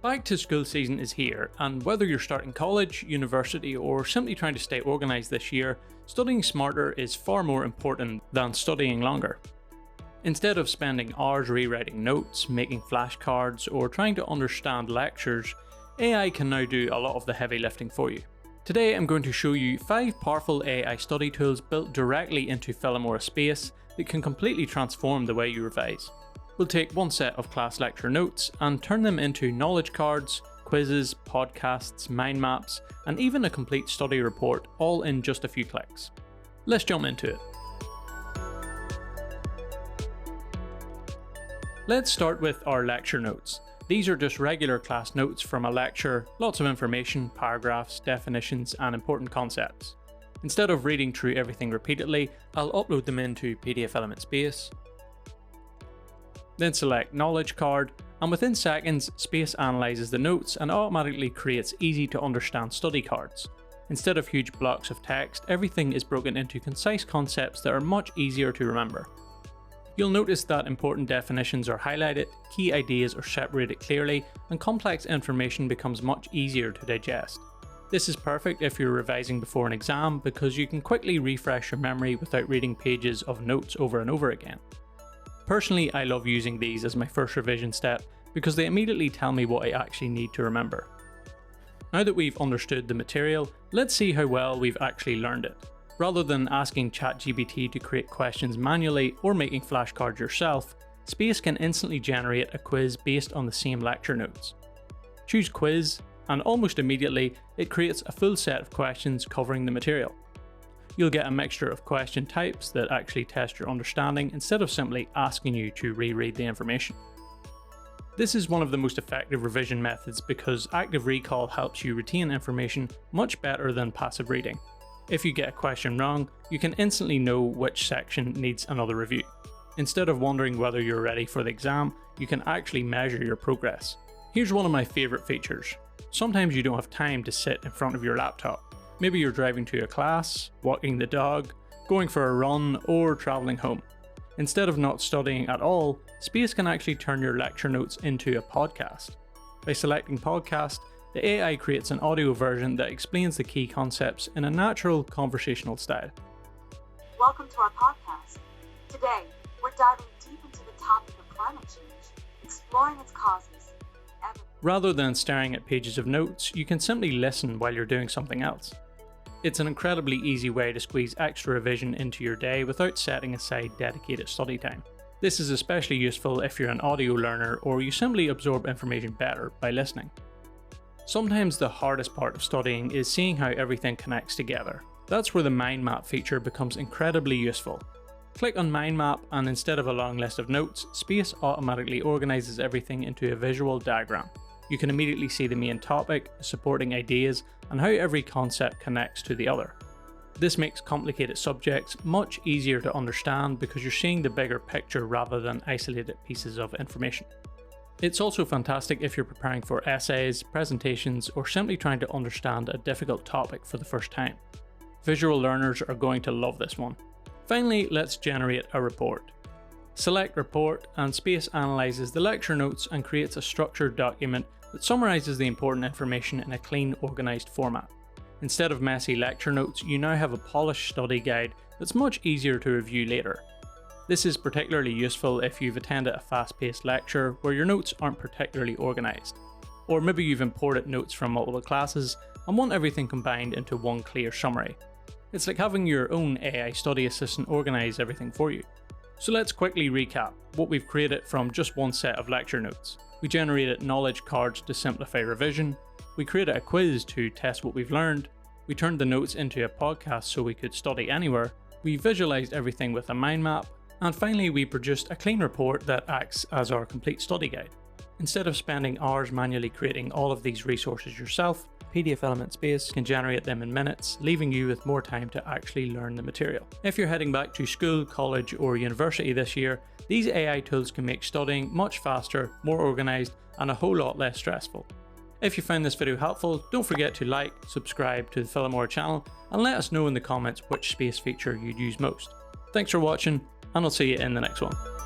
Back to school season is here, and whether you're starting college, university, or simply trying to stay organised this year, studying smarter is far more important than studying longer. Instead of spending hours rewriting notes, making flashcards, or trying to understand lectures, AI can now do a lot of the heavy lifting for you. Today I'm going to show you 5 powerful AI study tools built directly into PDFelement Space that can completely transform the way you revise. We'll take one set of class lecture notes and turn them into knowledge cards, quizzes, podcasts, mind maps, and even a complete study report, all in just a few clicks. Let's jump into it. Let's start with our lecture notes. These are just regular class notes from a lecture, lots of information, paragraphs, definitions, and important concepts. Instead of reading through everything repeatedly, I'll upload them into PDFelement Space. Then select Knowledge Card, and within seconds, Space analyzes the notes and automatically creates easy to understand study cards. Instead of huge blocks of text, everything is broken into concise concepts that are much easier to remember. You'll notice that important definitions are highlighted, key ideas are separated clearly, and complex information becomes much easier to digest. This is perfect if you're revising before an exam because you can quickly refresh your memory without reading pages of notes over and over again. Personally, I love using these as my first revision step because they immediately tell me what I actually need to remember. Now that we've understood the material, let's see how well we've actually learned it. Rather than asking ChatGPT to create questions manually or making flashcards yourself, Space can instantly generate a quiz based on the same lecture notes. Choose Quiz, and almost immediately it creates a full set of questions covering the material. You'll get a mixture of question types that actually test your understanding instead of simply asking you to reread the information. This is one of the most effective revision methods because active recall helps you retain information much better than passive reading. If you get a question wrong, you can instantly know which section needs another review. Instead of wondering whether you're ready for the exam, you can actually measure your progress. Here's one of my favourite features. Sometimes you don't have time to sit in front of your laptop. Maybe you're driving to a class, walking the dog, going for a run, or travelling home. Instead of not studying at all, Space can actually turn your lecture notes into a podcast. By selecting podcast, the AI creates an audio version that explains the key concepts in a natural conversational style. Welcome to our podcast. Today, we're diving deep into the topic of climate change, exploring its causes. Rather than staring at pages of notes, you can simply listen while you're doing something else. It's an incredibly easy way to squeeze extra revision into your day without setting aside dedicated study time. This is especially useful if you're an audio learner or you simply absorb information better by listening. Sometimes the hardest part of studying is seeing how everything connects together. That's where the mind map feature becomes incredibly useful. Click on mind map and instead of a long list of notes, Space automatically organises everything into a visual diagram. You can immediately see the main topic, supporting ideas, and how every concept connects to the other. This makes complicated subjects much easier to understand because you're seeing the bigger picture rather than isolated pieces of information. It's also fantastic if you're preparing for essays, presentations, or simply trying to understand a difficult topic for the first time. Visual learners are going to love this one. Finally, let's generate a report. Select Report, and Space analyzes the lecture notes and creates a structured document that summarises the important information in a clean, organised format. Instead of messy lecture notes, you now have a polished study guide that's much easier to review later. This is particularly useful if you've attended a fast-paced lecture where your notes aren't particularly organised. Or maybe you've imported notes from multiple classes and want everything combined into one clear summary. It's like having your own AI study assistant organise everything for you. So let's quickly recap what we've created from just one set of lecture notes. We generated knowledge cards to simplify revision, we created a quiz to test what we've learned, we turned the notes into a podcast so we could study anywhere, we visualised everything with a mind map, and finally we produced a clean report that acts as our complete study guide. Instead of spending hours manually creating all of these resources yourself, PDFelement Space can generate them in minutes, leaving you with more time to actually learn the material. If you're heading back to school, college, or university this year, these AI tools can make studying much faster, more organised, and a whole lot less stressful. If you found this video helpful, don't forget to like, subscribe to the PDFelement channel, and let us know in the comments which space feature you'd use most. Thanks for watching, and I'll see you in the next one.